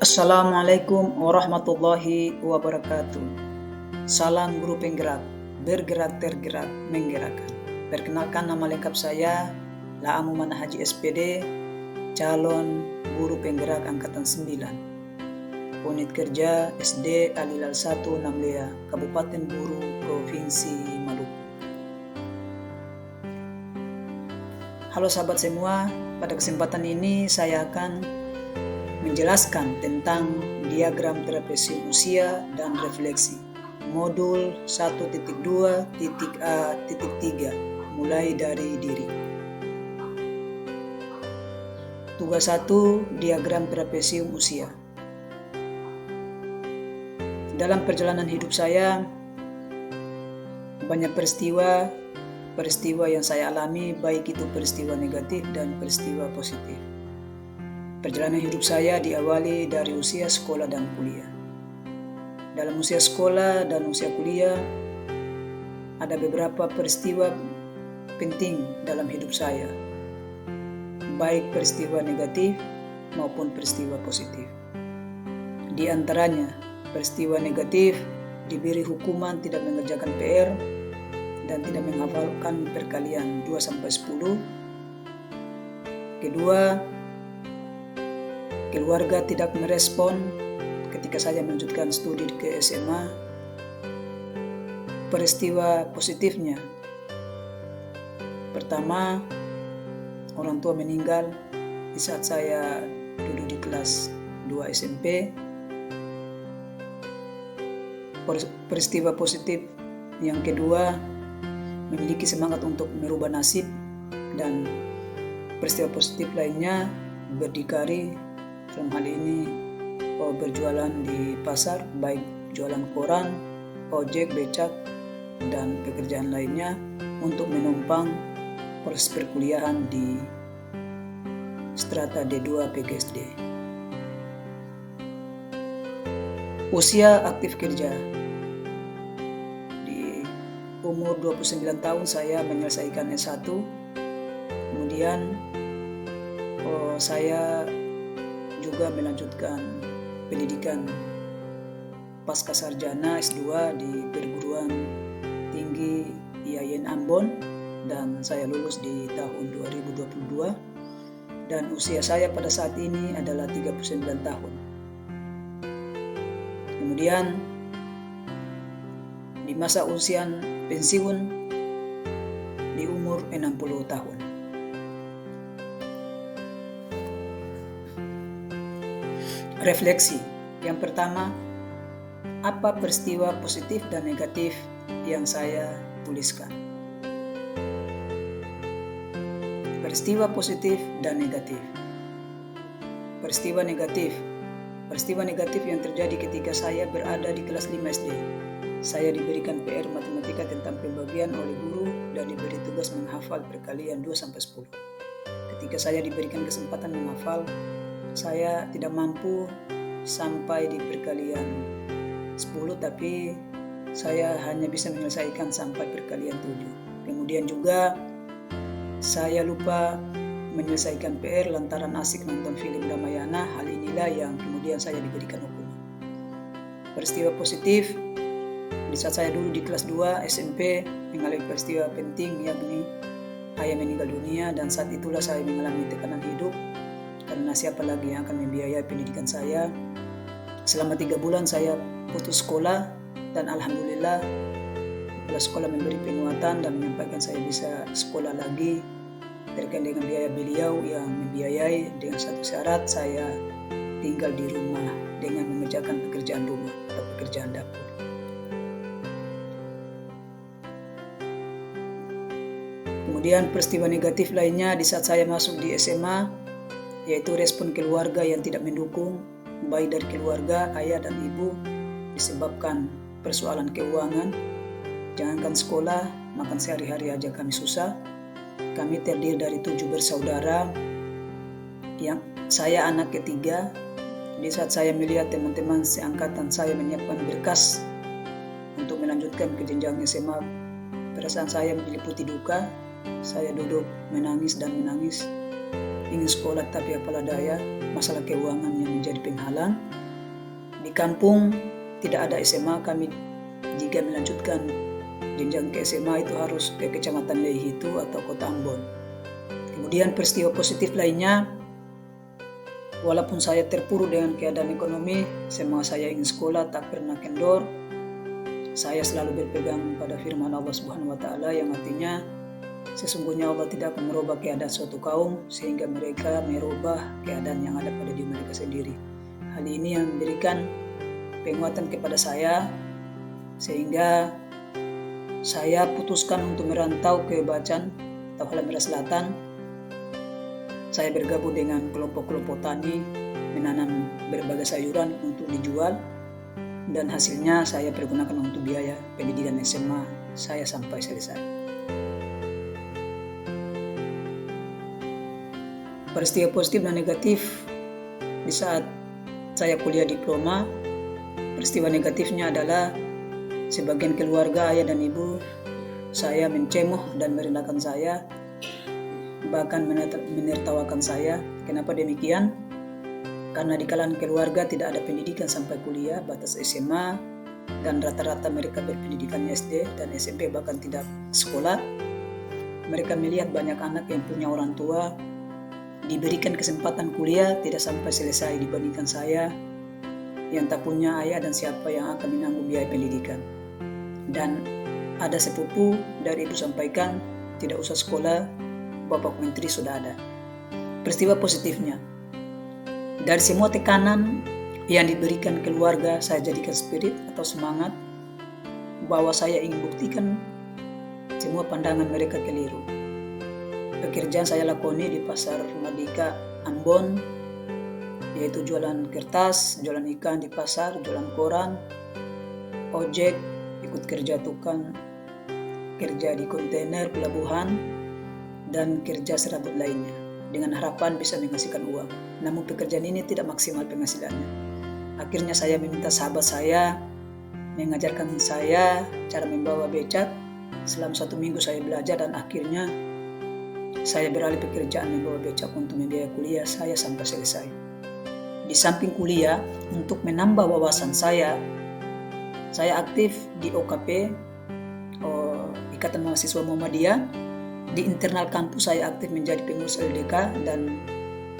Assalamualaikum warahmatullahi wabarakatuh. Salam guru penggerak, bergerak tergerak menggerakkan. Perkenalkan, nama lengkap saya Laamu Mana Haji SPD, calon guru penggerak angkatan 9. Unit kerja SD Alilal 1 Namlea, Kabupaten Buru, Provinsi Maluku. Halo sahabat semua, pada kesempatan ini saya akan menjelaskan tentang diagram trapesium usia dan refleksi modul 1.2.A.3 mulai dari diri. Tugas 1, diagram trapesium usia. Dalam perjalanan hidup saya, banyak peristiwa yang saya alami, baik itu peristiwa negatif dan peristiwa positif. Perjalanan hidup saya diawali dari usia sekolah dan kuliah. Dalam usia sekolah dan usia kuliah, ada beberapa peristiwa penting dalam hidup saya, baik peristiwa negatif maupun peristiwa positif. Di antaranya, peristiwa negatif diberi hukuman tidak mengerjakan PR dan tidak menghafalkan perkalian 2-10. Kedua, keluarga tidak merespon ketika saya melanjutkan studi ke SMA. Peristiwa positifnya, pertama, orang tua meninggal di saat saya duduk di kelas 2 SMP. Peristiwa positif yang kedua, memiliki semangat untuk merubah nasib. Dan peristiwa positif lainnya, berdikari, dalam hal ini berjualan di pasar, baik jualan koran, ojek, becak, dan pekerjaan lainnya untuk menumpang proses perkuliahan di strata D2 PGSD. Usia aktif kerja. Di umur 29 tahun saya menyelesaikan S1. Kemudian saya juga melanjutkan pendidikan pasca sarjana S2 di perguruan tinggi IAIN Ambon, dan saya lulus di tahun 2022, dan usia saya pada saat ini adalah 39 tahun. Kemudian di masa usia pensiun di umur 60 tahun. Refleksi. Yang pertama, apa peristiwa positif dan negatif yang saya tuliskan? Peristiwa positif dan negatif. Peristiwa negatif. Peristiwa negatif yang terjadi ketika saya berada di kelas 5 SD. Saya diberikan PR matematika tentang pembagian oleh guru dan diberi tugas menghafal perkalian 2-10. Ketika saya diberikan kesempatan menghafal, saya tidak mampu sampai di perkalian 10, tapi saya hanya bisa menyelesaikan sampai perkalian 7. Kemudian juga saya lupa menyelesaikan PR lantaran asik nonton film Ramayana. Hal inilah yang kemudian saya diberikan hukuman. Peristiwa positif, di saat saya dulu di kelas 2 SMP mengalami peristiwa penting, yakni ayah meninggal dunia, dan saat itulah saya mengalami tekanan hidup karena siapa lagi yang akan membiayai pendidikan saya. Selama 3 bulan saya putus sekolah, dan alhamdulillah kepala sekolah memberi penguatan dan menyampaikan saya bisa sekolah lagi terkait dengan biaya beliau yang membiayai, dengan satu syarat, saya tinggal di rumah dengan mengerjakan pekerjaan rumah atau pekerjaan dapur. Kemudian peristiwa negatif lainnya di saat saya masuk di SMA, yaitu respon keluarga yang tidak mendukung, baik dari keluarga ayah dan ibu, disebabkan persoalan keuangan. Jangankan sekolah, makan sehari-hari aja kami susah. Kami terdiri dari 7 bersaudara, yang saya anak ketiga. Di saat saya melihat teman-teman seangkatan saya menyiapkan berkas untuk melanjutkan ke jenjang SMA, perasaan saya menyeliputi duka. Saya duduk menangis dan menangis. ingin sekolah tapi apalah daya, masalah keuangan yang menjadi penghalang. Di kampung tidak ada SMA, kami jika melanjutkan jenjang ke SMA itu harus ke Kecamatan Leihitu atau Kota Ambon. Kemudian peristiwa positif lainnya, walaupun saya terpuruk dengan keadaan ekonomi, semua saya ingin sekolah tak pernah kendor. Saya selalu berpegang pada firman Allah Subhanahu wa taala yang artinya sesungguhnya Allah tidak akan merubah keadaan suatu kaum sehingga mereka merubah keadaan yang ada pada diri mereka sendiri. Hal ini yang memberikan penguatan kepada saya sehingga saya putuskan untuk merantau ke Bacan atau Halmahera Selatan. Saya bergabung dengan kelompok-kelompok tani menanam berbagai sayuran untuk dijual, dan hasilnya saya pergunakan untuk biaya pendidikan SMA saya sampai selesai. Peristiwa positif dan negatif di saat saya kuliah diploma, peristiwa negatifnya adalah sebagian keluarga ayah dan ibu saya mencemoh dan merendahkan saya, bahkan menertawakan saya. Kenapa demikian? Karena di kalangan keluarga tidak ada pendidikan sampai kuliah, batas SMA, dan rata-rata mereka berpendidikan SD dan SMP bahkan tidak sekolah. Mereka melihat banyak anak yang punya orang tua diberikan kesempatan kuliah tidak sampai selesai dibandingkan saya yang tak punya ayah dan siapa yang akan menanggung biaya pendidikan. Dan ada sepupu dari ibu sampaikan tidak usah sekolah, Bapak Menteri sudah ada. Peristiwa positifnya, dari semua tekanan yang diberikan keluarga, saya jadikan spirit atau semangat bahwa saya ingin buktikan semua pandangan mereka keliru. Pekerjaan saya lakoni di Pasar Merdeka Ambon, yaitu jualan kertas, jualan ikan di pasar, jualan koran, ojek, ikut kerja tukang, kerja di kontainer pelabuhan, dan kerja serabut lainnya dengan harapan bisa menghasilkan uang. Namun pekerjaan ini tidak maksimal penghasilannya. Akhirnya saya meminta sahabat saya mengajarkan saya cara membawa becak. Selama 1 minggu saya belajar dan akhirnya saya beralih pekerjaan membawa becak untuk membiayai kuliah saya sampai selesai. Di samping kuliah, untuk menambah wawasan saya aktif di OKP, Ikatan Mahasiswa Muhammadiyah. Di internal kampus saya aktif menjadi pengurus LDK dan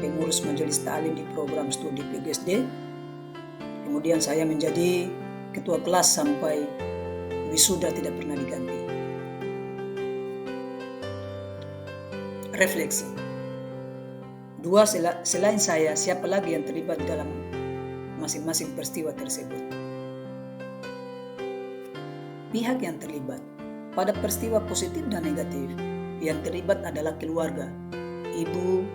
pengurus majelis ta'lim di program studi PGSD. Kemudian saya menjadi ketua kelas sampai wisuda tidak pernah diganti. Refleksi. 2, selain saya, siapa lagi yang terlibat dalam masing-masing peristiwa tersebut? Pihak yang terlibat pada peristiwa positif dan negatif yang terlibat adalah keluarga, ibu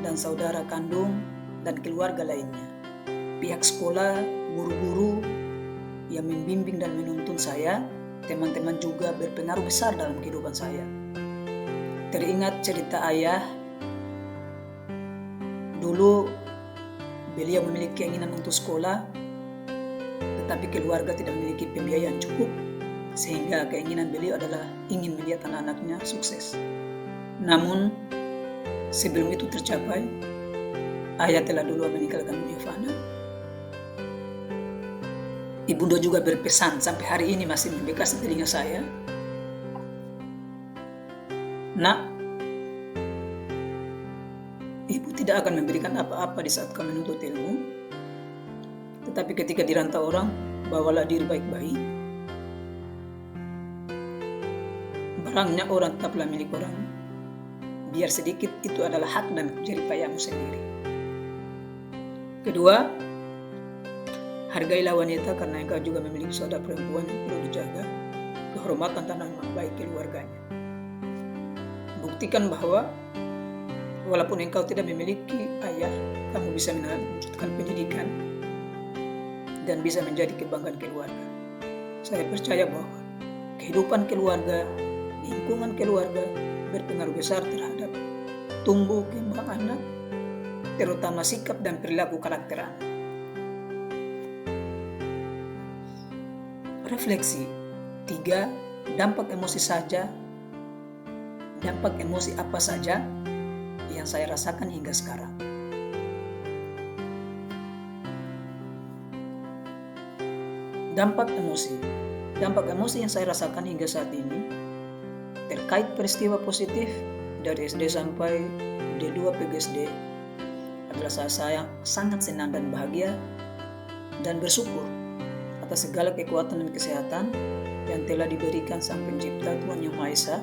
dan saudara kandung dan keluarga lainnya. Pihak sekolah, guru-guru yang membimbing dan menuntun saya, teman-teman juga berpengaruh besar dalam kehidupan saya. Teringat cerita ayah, dulu beliau memiliki keinginan untuk sekolah, tetapi keluarga tidak memiliki pembiayaan cukup, sehingga keinginan beliau adalah ingin melihat anak-anaknya sukses. Namun sebelum itu tercapai, ayah telah dulu meninggalkan dunia fana. Ibunda juga berpesan sampai hari ini masih membekas di telinga saya. Nak, ibu tidak akan memberikan apa-apa di saat kau menuntut ilmu, tetapi ketika dirantau orang, bawalah diri baik-baik. Barangnya orang tetaplah milik orang. Biar sedikit itu adalah hak dan jerih payahmu sendiri. Kedua, hargailah wanita karena engkau juga memiliki saudara perempuan yang perlu dijaga kehormatan dan nama baik keluarganya. Buktikan bahwa walaupun engkau tidak memiliki ayah, kamu bisa melanjutkan pendidikan dan bisa menjadi kebanggaan keluarga. Saya percaya bahwa kehidupan keluarga, lingkungan keluarga berpengaruh besar terhadap tumbuh kembang anak, terutama sikap dan perilaku karakter anak. Refleksi. 3. Dampak emosi apa saja yang saya rasakan hingga sekarang. Dampak emosi yang saya rasakan hingga saat ini terkait peristiwa positif dari SD sampai D2 PGSD adalah saya sangat senang dan bahagia dan bersyukur atas segala kekuatan dan kesehatan yang telah diberikan Sang Pencipta Tuhan Yang Maha Esa.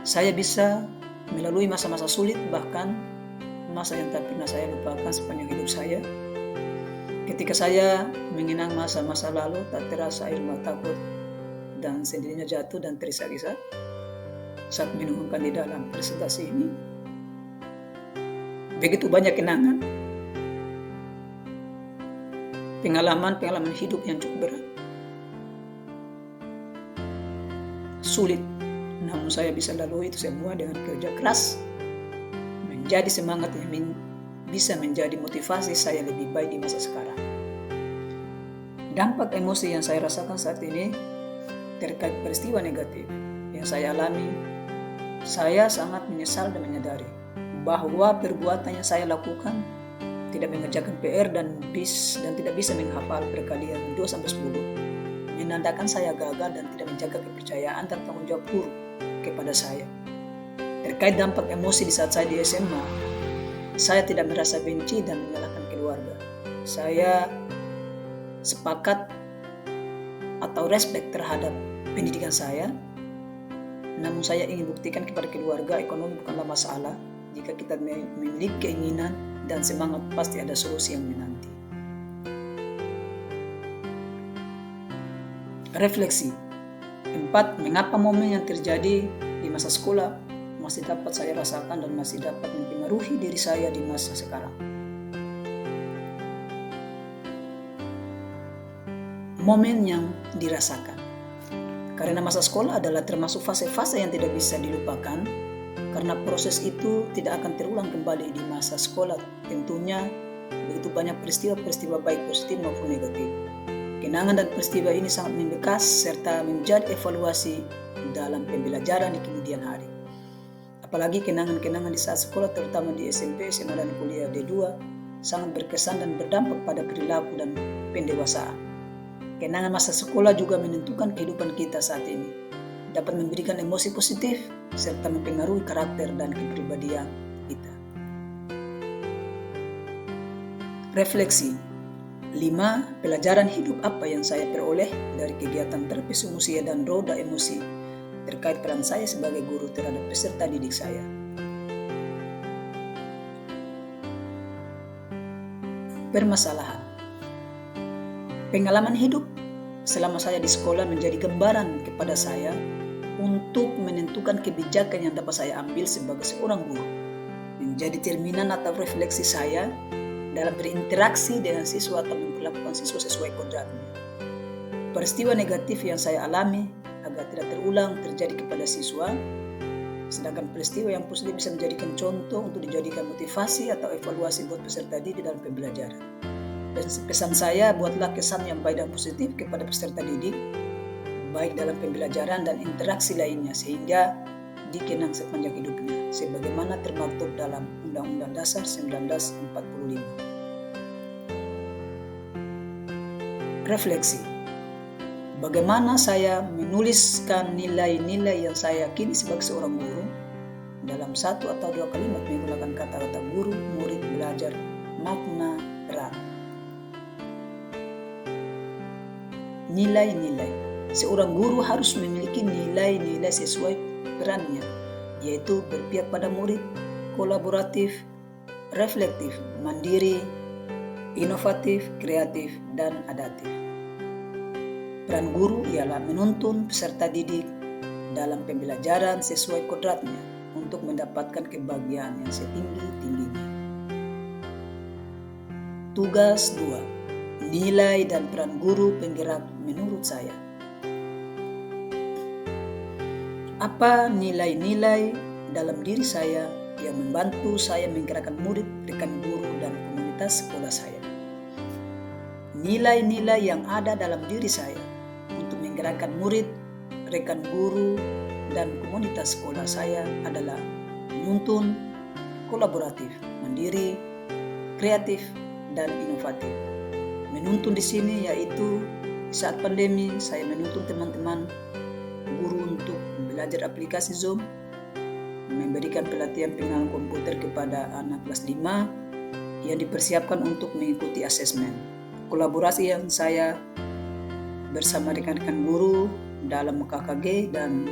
Saya bisa melalui masa-masa sulit, bahkan masa yang tak pernah saya lupakan sepanjang hidup saya. Ketika saya mengenang masa-masa lalu, tak terasa air mataku dan sendirinya jatuh dan terisak-isak saat menuangkan di dalam presentasi ini. Begitu banyak kenangan, pengalaman hidup yang cukup berat, sulit, namun saya bisa lalui itu semua dengan kerja keras, menjadi semangat yang bisa menjadi motivasi saya lebih baik di masa sekarang. Dampak emosi yang saya rasakan saat ini terkait peristiwa negatif yang saya alami, saya sangat menyesal dan menyadari bahwa perbuatan yang saya lakukan tidak mengerjakan PR dan tidak bisa menghafal perkalian 2-10, menandakan saya gagal dan tidak menjaga kepercayaan dan tanggung jawab guru kepada saya. Terkait dampak emosi di saat saya di SMA, saya tidak merasa benci dan menyalahkan keluarga. Saya sepakat atau respect terhadap pendidikan saya, namun saya ingin buktikan kepada keluarga ekonomi bukanlah masalah. Jika kita memiliki keinginan dan semangat, pasti ada solusi yang menanti. Refleksi 4. Mengapa momen yang terjadi di masa sekolah masih dapat saya rasakan dan masih dapat mempengaruhi diri saya di masa sekarang? Momen yang dirasakan, karena masa sekolah adalah termasuk fase-fase yang tidak bisa dilupakan, karena proses itu tidak akan terulang kembali di masa sekolah. Tentunya begitu banyak peristiwa-peristiwa baik positif maupun negatif. Kenangan dan peristiwa ini sangat membekas serta menjadi evaluasi dalam pembelajaran di kemudian hari. Apalagi kenangan-kenangan di saat sekolah, terutama di SMP, SMA, dan kuliah D2, sangat berkesan dan berdampak pada perilaku dan pendewasaan. Kenangan masa sekolah juga menentukan kehidupan kita saat ini, dapat memberikan emosi positif serta mempengaruhi karakter dan kepribadian kita. Refleksi 5. Pelajaran hidup apa yang saya peroleh dari kegiatan terapi manusia dan roda emosi terkait peran saya sebagai guru terhadap peserta didik saya. Permasalahan. Pengalaman hidup selama saya di sekolah menjadi gambaran kepada saya untuk menentukan kebijakan yang dapat saya ambil sebagai seorang guru, menjadi cerminan atau refleksi saya dalam berinteraksi dengan siswa atau memperlakukan siswa sesuai kodratnya. Peristiwa negatif yang saya alami agar tidak terulang terjadi kepada siswa, sedangkan peristiwa yang positif bisa menjadikan contoh untuk dijadikan motivasi atau evaluasi buat peserta didik dalam pembelajaran. Dan pesan saya, buatlah kesan yang baik dan positif kepada peserta didik, baik dalam pembelajaran dan interaksi lainnya, sehingga dikenang sepanjang hidupnya, sebagaimana termaktub dalam Undang-Undang Dasar 1945. Refleksi. Bagaimana saya menuliskan nilai-nilai yang saya yakini sebagai seorang guru dalam 1 atau 2 kalimat menggunakan kata-kata guru, murid, belajar, makna, peran. Nilai-nilai. Seorang guru harus memiliki nilai-nilai sesuai perannya, yaitu berpihak pada murid, kolaboratif, reflektif, mandiri, inovatif, kreatif, dan adaptif. Peran guru ialah menuntun peserta didik dalam pembelajaran sesuai kodratnya untuk mendapatkan kebahagiaan yang setinggi-tingginya. Tugas 2. Nilai dan peran guru penggerak menurut saya. Apa nilai-nilai dalam diri saya yang membantu saya menggerakkan murid, rekan guru, dan komunitas sekolah saya? Nilai-nilai yang ada dalam diri saya untuk menggerakkan murid, rekan guru, dan komunitas sekolah saya adalah menuntun, kolaboratif, mandiri, kreatif, dan inovatif. Menuntun di sini yaitu saat pandemi saya menuntun teman-teman guru untuk belajar aplikasi Zoom, memberikan pelatihan pengenalan komputer kepada anak kelas 5 yang dipersiapkan untuk mengikuti asesmen. Kolaborasi yang saya bersama rekan-rekan guru dalam KKG dan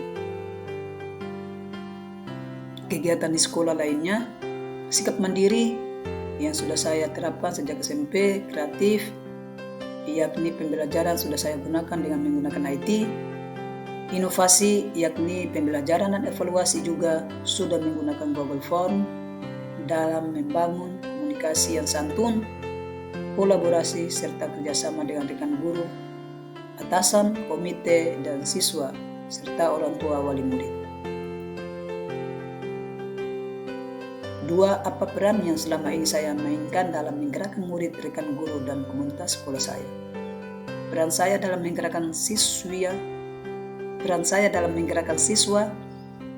kegiatan di sekolah lainnya. Sikap mandiri yang sudah saya terapkan sejak SMP, kreatif, yakni pembelajaran sudah saya gunakan dengan menggunakan IT. Inovasi yakni pembelajaran dan evaluasi juga sudah menggunakan Google Form dalam membangun komunikasi yang santun, kolaborasi, serta kerjasama dengan rekan guru, atasan, komite, dan siswa, serta orang tua wali murid. 2. Apa peran yang selama ini saya mainkan dalam menggerakkan murid, rekan guru, dan komunitas sekolah saya? Peran saya dalam menggerakkan siswa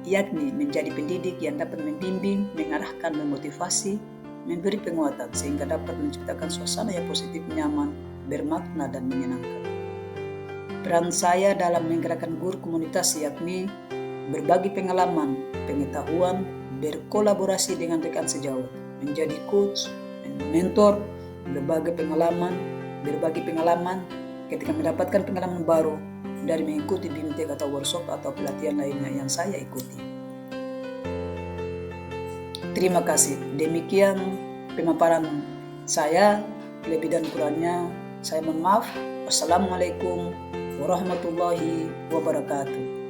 yakni menjadi pendidik yang dapat membimbing, mengarahkan, memotivasi, memberi penguatan sehingga dapat menciptakan suasana yang positif, nyaman, bermakna, dan menyenangkan. Peran saya dalam menggerakkan guru komunitas yakni berbagi pengalaman, pengetahuan, berkolaborasi dengan rekan sejawat, menjadi coach, mentor, berbagi pengalaman ketika mendapatkan pengalaman baru dari mengikuti BIMTEK atau workshop atau pelatihan lainnya yang saya ikuti. Terima kasih. Demikian pemaparan saya. Lebih dan kurangnya saya mohon maaf. Wassalamualaikum warahmatullahi wabarakatuh.